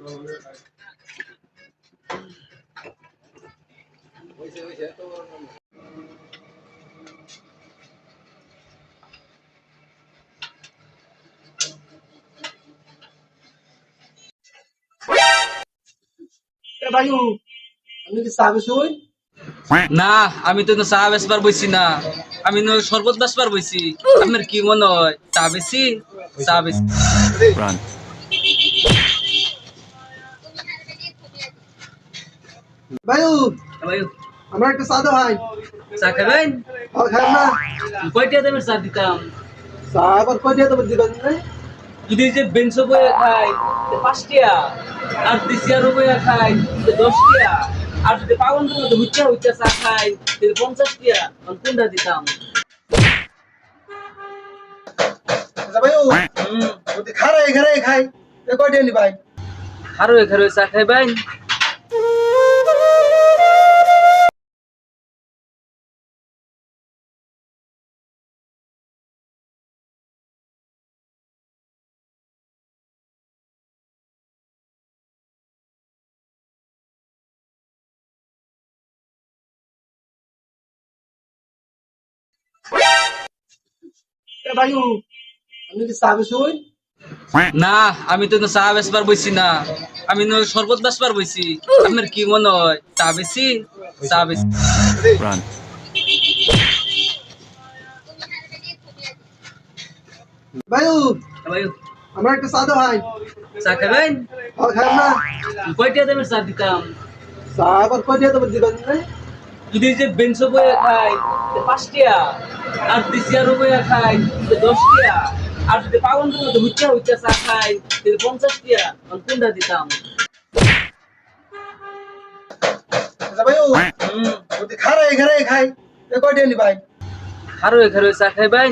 ভাইউ আমি কি চা বেচুই? না, আমি তো চা বেচবার বইছি না, আমি শরবত বেচবার বইছি। আপনার কি মনে হয় চা বেশি? চা বেশি। ভাইউ ভাই, আমরা একটা চা দাও ভাই। চা খাবেন? খাই না। কয়টা দামের চা দিতাম? চা আবার কয় দিয়ে তোমার দিবেন না? যদি যে বেঞ্চ বইয়া খাই 5 টিয়া, আর দিশিয়ারও বইয়া খাই 10 টিয়া, আর যদি পাগন মতো হুচ্চা হুচ্চা চা খাই 50 টিয়া, কোনটা দিতাম? আচ্ছা ভাইউ ওতে খারাই খারাই খাই কয় দিয়ে নি ভাই? আরো এখানে চা খাইবেন? ভাইউ আমি কি চা বেচুই? না, আমি তো চা বেচবার বইছি না, আমি শরবত বেচবার বইছি। আপনার কি মনে হয় চা বেশি? চা বেশি। ভাইউ ভাই, আমরা একটা চা দাও ভাই। চা খাবেন? খাই না। কয়টা দামের চা দিতাম? চা আবার কয় দিয়ে তোমার দিবেন না? যদি যে বেঞ্চ বইয়া খাই 5 টিয়া, আর দিশিয়ারও বইয়া খাই 10 টিয়া, আর যদি পাগন মতো হুচ্চা হুচ্চা চা খাই 50 টিয়া, কোনটা দিতাম? আচ্ছা ভাইউ ওতে খারাই খারাই খাই কয় দিয়ে নি ভাই? আরো এখানে চা খাইবেন?